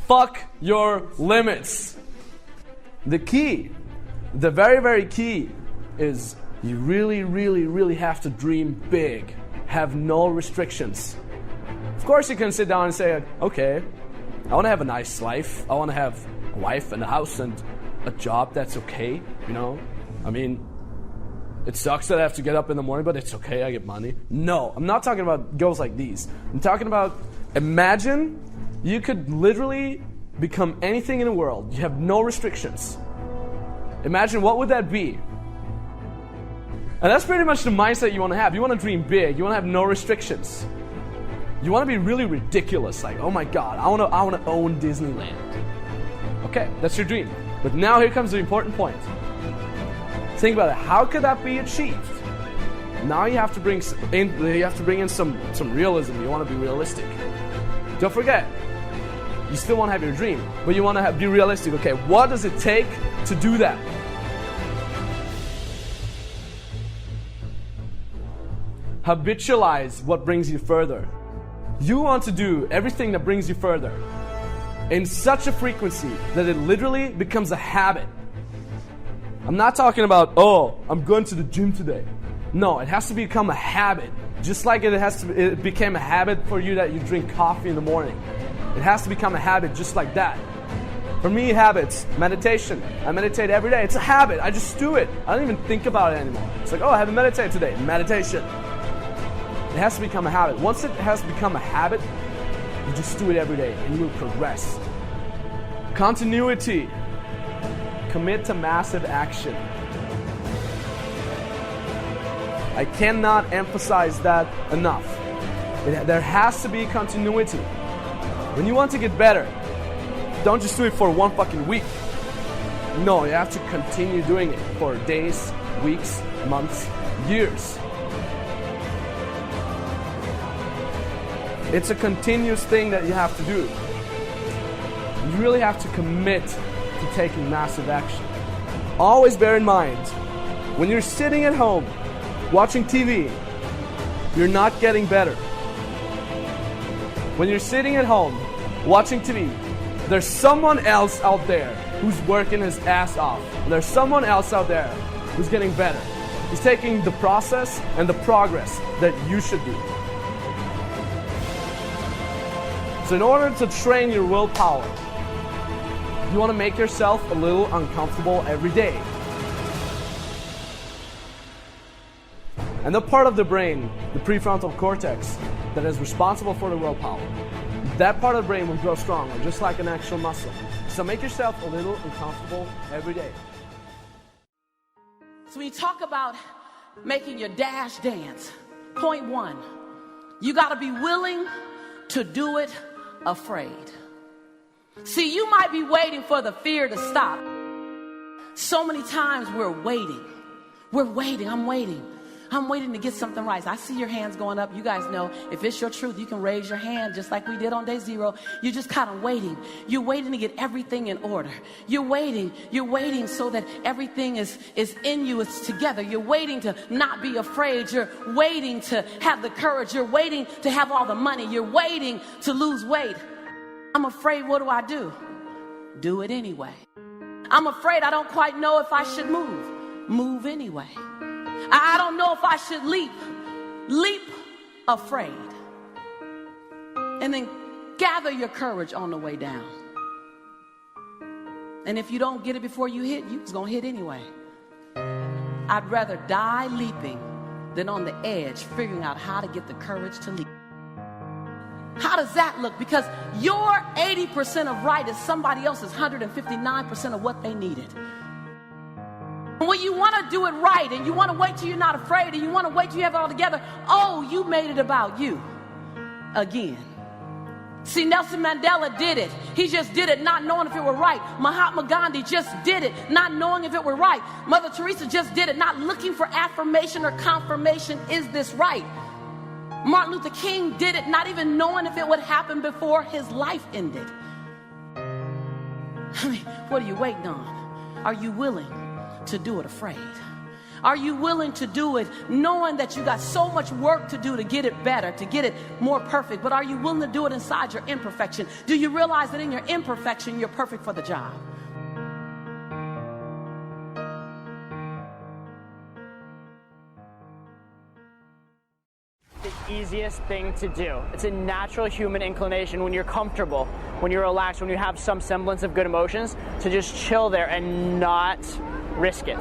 Fuck your limits. The key, the very, very key is you really, really, really have to dream big. Have no restrictions. Of course you can sit down and say, okay, I want to have a nice life. I want to have a wife and a house and a job that's okay, you know? I mean, it sucks that I have to get up in the morning, but it's okay, I get money. No, I'm not talking about goals like these. I'm talking about, imagine you could literally become anything in the world. You have no restrictions. Imagine what would that be? And that's pretty much the mindset you want to have. You want to dream big. You want to have no restrictions. You want to be really ridiculous. Like, oh my God, I want to own Disneyland. Okay, that's your dream. But now here comes the important point. Think about it. How could that be achieved? Now you have to bring in some realism. You want to be realistic. Don't forget, you still want to have your dream, but you want to be realistic. Okay, what does it take to do that? Habitualize what brings you further. You want to do everything that brings you further in such a frequency that it literally becomes a habit. I'm not talking about, oh, I'm going to the gym today. No, it has to become a habit. Just like it became a habit for you that you drink coffee in the morning. It has to become a habit just like that. For me, habits, meditation. I meditate every day. It's a habit. I just do it. I don't even think about it anymore. It's like, oh, I haven't meditated today. Meditation. It has to become a habit. Once it has become a habit, you just do it every day and you will progress. Continuity. Commit to massive action. I cannot emphasize that enough. There has to be continuity. When you want to get better, don't just do it for one fucking week. No, you have to continue doing it for days, weeks, months, years. It's a continuous thing that you have to do. You really have to commit to taking massive action. Always bear in mind, when you're sitting at home watching TV, you're not getting better. When you're sitting at home watching TV, there's someone else out there who's working his ass off. There's someone else out there who's getting better. He's taking the process and the progress that you should do. So in order to train your willpower, you want to make yourself a little uncomfortable every day. And the part of the brain, the prefrontal cortex, that is responsible for the willpower, that part of the brain will grow stronger, just like an actual muscle. So make yourself a little uncomfortable every day. So when you talk about making your dash dance, point one, you got to be willing to do it afraid. See, you might be waiting for the fear to stop. So many times we're waiting. I'm waiting to get something right. I see your hands going up. You guys know if it's your truth, you can raise your hand just like we did on day 0. You're just kind of waiting. You're waiting to get everything in order. You're waiting so that everything is in you, it's together. You're waiting to not be afraid. You're waiting to have the courage. You're waiting to have all the money. You're waiting to lose weight. I'm afraid, what do? Do it anyway. I'm afraid I don't quite know if I should move. Move anyway. I don't know if I should leap. Leap afraid. And then gather your courage on the way down. And if you don't get it before you hit, you're going to hit anyway. I'd rather die leaping than on the edge figuring out how to get the courage to leap. How does that look? Because your 80% of right is somebody else's 159% of what they needed. When you want to do it right and you want to wait till you're not afraid and you want to wait till you have it all together, oh, you made it about you again. See, Nelson Mandela did it. He just did it not knowing if it were right. Mahatma Gandhi just did it not knowing if it were right. Mother Teresa just did it not looking for affirmation or confirmation. Is this right? Martin Luther King did it not even knowing if it would happen before his life ended. I mean, what are you waiting on? Are you willing to do it afraid? Are you willing to do it knowing that you got so much work to do to get it better, to get it more perfect? But are you willing to do it inside your imperfection? Do you realize that in your imperfection, you're perfect for the job? The easiest thing to do. It's a natural human inclination when you're comfortable, when you're relaxed, when you have some semblance of good emotions, to just chill there and not risk it.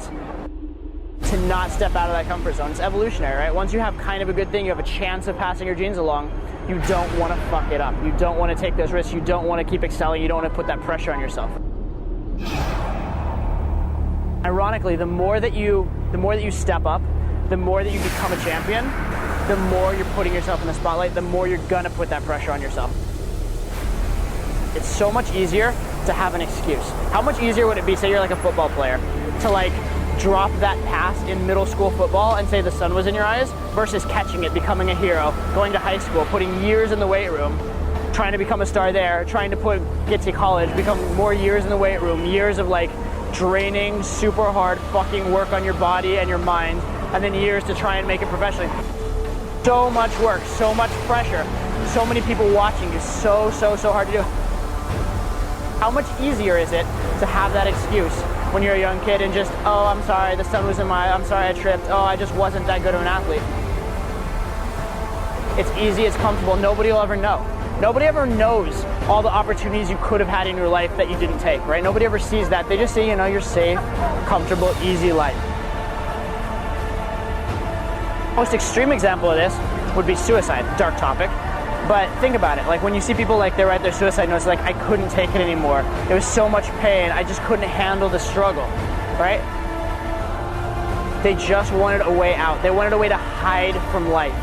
To not step out of that comfort zone. It's evolutionary, right? Once you have kind of a good thing, you have a chance of passing your genes along, you don't want to fuck it up. You don't want to take those risks. You don't want to keep excelling. You don't want to put that pressure on yourself. Ironically, the more that you step up, the more that you become a champion, the more you're putting yourself in the spotlight, the more you're gonna put that pressure on yourself. It's so much easier to have an excuse. How much easier would it be, say you're like a football player, to like drop that pass in middle school football and say the sun was in your eyes, versus catching it, becoming a hero, going to high school, putting years in the weight room, trying to become a star there, trying to get to college, become more years in the weight room, years of like draining, super hard fucking work on your body and your mind, and then years to try and make it professionally. So much work, so much pressure, so many people watching is so hard to do. How much easier is it to have that excuse when you're a young kid and just, oh, I'm sorry, the sun was in my eye, I'm sorry I tripped, oh, I just wasn't that good of an athlete. It's easy, it's comfortable, nobody will ever know. Nobody ever knows all the opportunities you could have had in your life that you didn't take, right? Nobody ever sees that. They just see, you're safe, comfortable, easy life. Most extreme example of this would be suicide, dark topic. But think about it, like when you see people like they write their suicide notes, like I couldn't take it anymore. There was so much pain, I just couldn't handle the struggle, right? They just wanted a way out. They wanted a way to hide from life,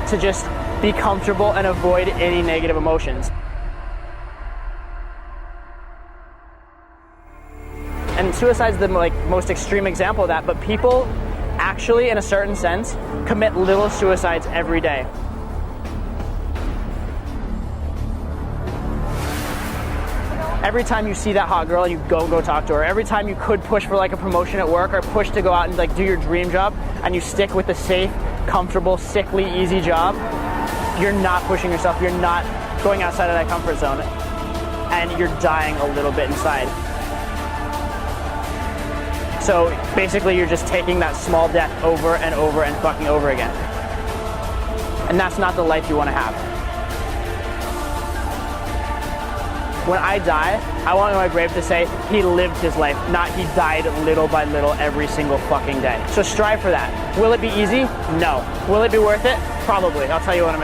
to just be comfortable and avoid any negative emotions. And suicide's the most extreme example of that, but people actually, in a certain sense, commit little suicides every day. Every time you see that hot girl and you go talk to her, every time you could push for like a promotion at work or push to go out and like do your dream job and you stick with the safe, comfortable, sickly, easy job, you're not pushing yourself, you're not going outside of that comfort zone, and you're dying a little bit inside. So basically you're just taking that small death over and over and fucking over again. And that's not the life you want to have. When I die, I want in my grave to say he lived his life, not he died little by little every single fucking day. So strive for that. Will it be easy? No. Will it be worth it? Probably. I'll tell you when I'm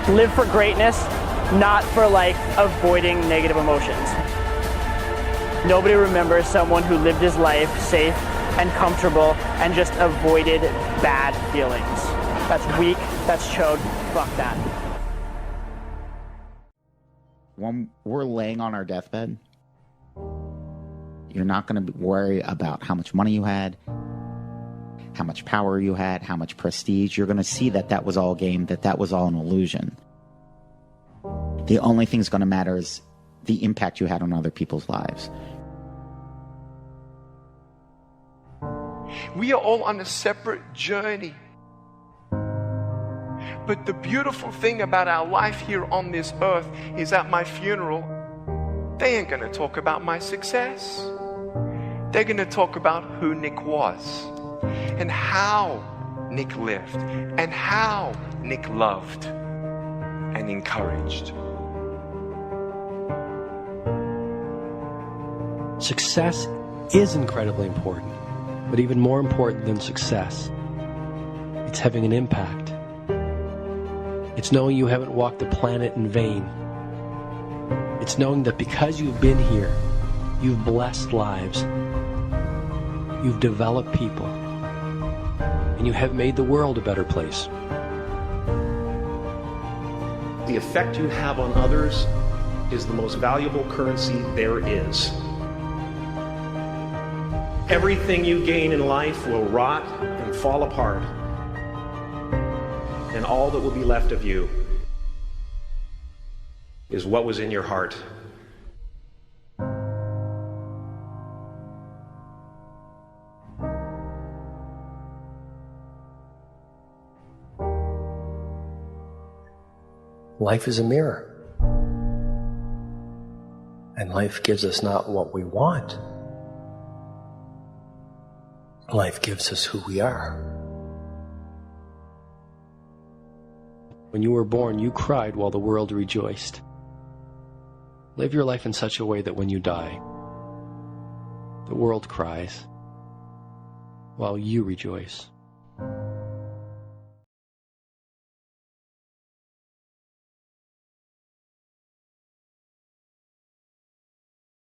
80. Live for greatness, not for like avoiding negative emotions. Nobody remembers someone who lived his life safe and comfortable and just avoided bad feelings. That's weak, that's chode, fuck that. When we're laying on our deathbed, you're not going to worry about how much money you had, how much power you had, how much prestige. You're going to see that that was all game, that was all an illusion. The only thing that's going to matter is the impact you had on other people's lives. We are all on a separate journey. But the beautiful thing about our life here on this earth is at my funeral, they ain't going to talk about my success. They're going to talk about who Nick was and how Nick lived and how Nick loved and encouraged. Success is incredibly important, but even more important than success, it's having an impact. It's knowing you haven't walked the planet in vain. It's knowing that because you've been here, you've blessed lives, you've developed people, and you have made the world a better place. The effect you have on others is the most valuable currency there is. Everything you gain in life will rot and fall apart, and all that will be left of you is what was in your heart. Life is a mirror. And life gives us not what we want. Life gives us who we are. When you were born, you cried while the world rejoiced. Live your life in such a way that when you die, the world cries while you rejoice.